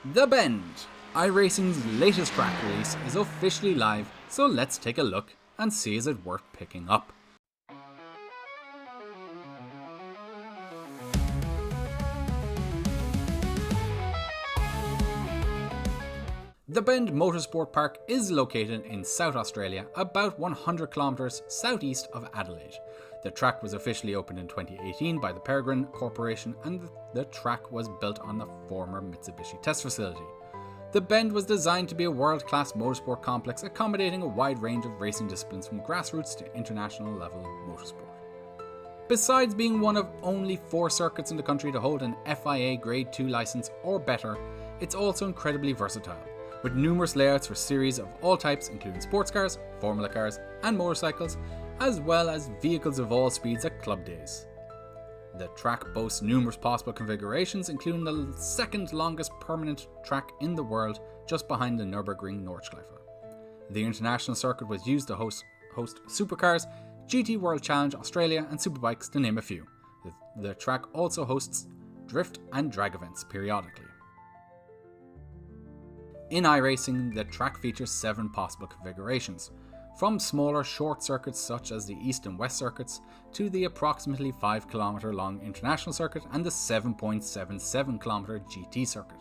The Bend, iRacing's latest track release, is officially live, so let's take a look and see is it worth picking up. The Bend Motorsport Park is located in South Australia, about 100 kilometres southeast of Adelaide. The track was officially opened in 2018 by the Peregrine Corporation, and the track was built on the former Mitsubishi test facility. The Bend was designed to be a world-class motorsport complex accommodating a wide range of racing disciplines from grassroots to international level motorsport. Besides being one of only 4 circuits in the country to hold an FIA Grade 2 licence or better, it's also incredibly versatile, with numerous layouts for series of all types including sports cars, formula cars and motorcycles, as well as vehicles of all speeds at club days. The track boasts numerous possible configurations, including the second longest permanent track in the world, just behind the Nürburgring Nordschleife. The international circuit was used to host supercars, GT World Challenge Australia and superbikes, to name a few. The track also hosts drift and drag events periodically. In iRacing, the track features 7 possible configurations, from smaller short circuits such as the East and West circuits to the approximately 5 km long international circuit and the 7.77 km GT circuit.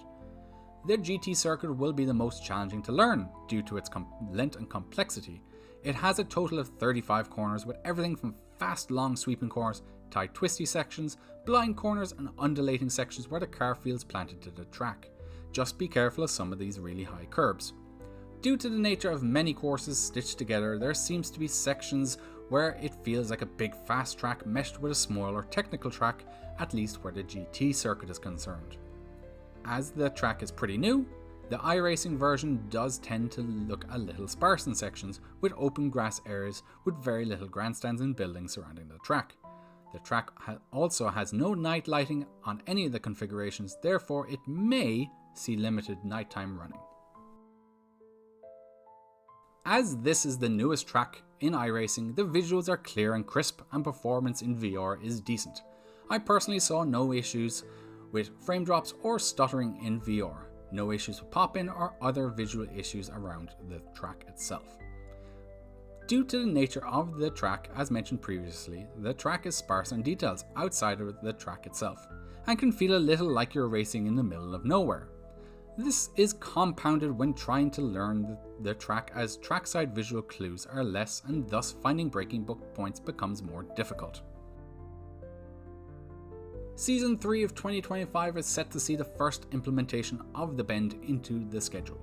The GT circuit will be the most challenging to learn due to its length and complexity. It has a total of 35 corners, with everything from fast long sweeping corners, tight twisty sections, blind corners and undulating sections where the car feels planted to the track. Just be careful of some of these really high curbs. Due to the nature of many courses stitched together, there seems to be sections where it feels like a big fast track meshed with a smaller technical track, at least where the GT circuit is concerned. As the track is pretty new, the iRacing version does tend to look a little sparse in sections, with open grass areas with very little grandstands and buildings surrounding the track. The track also has no night lighting on any of the configurations, therefore it may see limited nighttime running. As this is the newest track in iRacing, the visuals are clear and crisp and performance in VR is decent. I personally saw no issues with frame drops or stuttering in VR, no issues with pop-in or other visual issues around the track itself. Due to the nature of the track, as mentioned previously, the track is sparse on details outside of the track itself, and can feel a little like you're racing in the middle of nowhere. This is compounded when trying to learn the track, as trackside visual clues are less, and thus finding braking points becomes more difficult. Season 3 of 2025 is set to see the first implementation of the Bend into the schedule.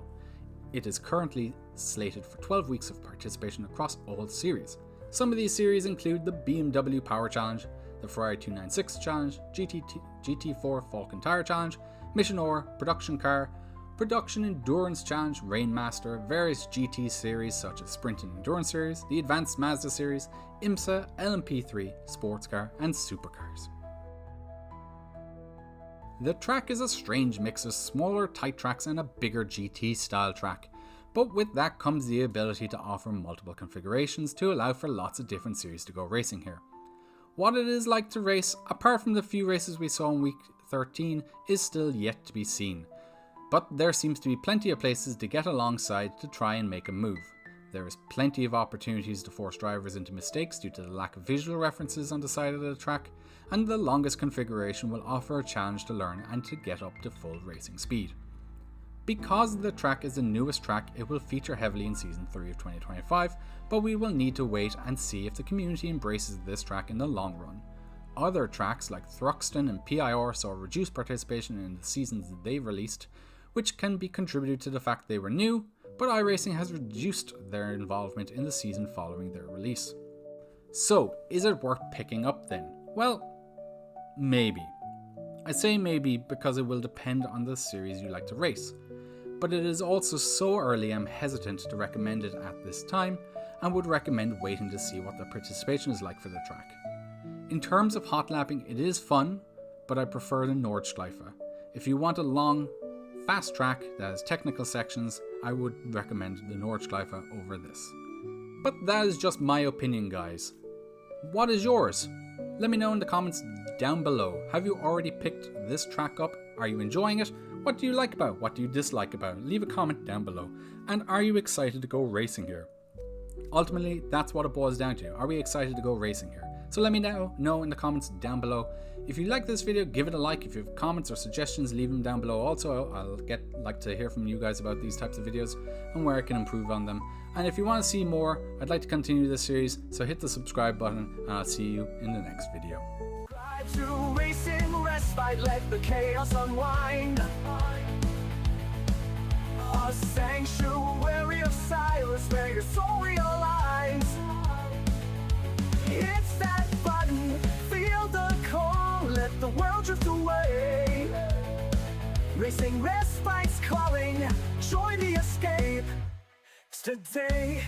It is currently slated for 12 weeks of participation across all series. Some of these series include the BMW Power Challenge, the Ferrari 296 Challenge, GT4 Falcon Tire Challenge, Mission Or, Production Car, Production Endurance Challenge, Rainmaster, various GT series such as Sprint and Endurance Series, the Advanced Mazda Series, IMSA, LMP3, Sports Car and Supercars. The track is a strange mix of smaller tight tracks and a bigger GT style track, but with that comes the ability to offer multiple configurations to allow for lots of different series to go racing here. What it is like to race, apart from the few races we saw in week 13, is still yet to be seen, but there seems to be plenty of places to get alongside to try and make a move. There is plenty of opportunities to force drivers into mistakes due to the lack of visual references on the side of the track, and the longest configuration will offer a challenge to learn and to get up to full racing speed. Because the track is the newest track, it will feature heavily in Season 3 of 2025, but we will need to wait and see if the community embraces this track in the long run. Other tracks like Thruxton and PIR saw reduced participation in the seasons that they released, which can be contributed to the fact they were new, but iRacing has reduced their involvement in the season following their release. So, is it worth picking up then? Well, maybe. I say maybe because it will depend on the series you like to race, but it is also so early I'm hesitant to recommend it at this time, and would recommend waiting to see what the participation is like for the track. In terms of hot lapping, it is fun, but I prefer the Nordschleife. If you want a long, fast track that has technical sections, I would recommend the Nordschleife over this. But that is just my opinion, guys. What is yours? Let me know in the comments down below. Have you already picked this track up? Are you enjoying it? What do you like about it? What do you dislike about it? Leave a comment down below. And are you excited to go racing here? Ultimately, that's what it boils down to. Are we excited to go racing here? So let me know in the comments down below. If you like this video, give it a like. If you have comments or suggestions, leave them down below. Also, I'll like to hear from you guys about these types of videos and where I can improve on them. And if you want to see more, I'd like to continue this series, so hit the subscribe button and I'll see you in the next video. To racing, respite, let the chaos unwind. A sanctuary of silence where your soul realigns. It's that button, feel the call, let the world drift away. Racing respite's calling, join the escape. It's today.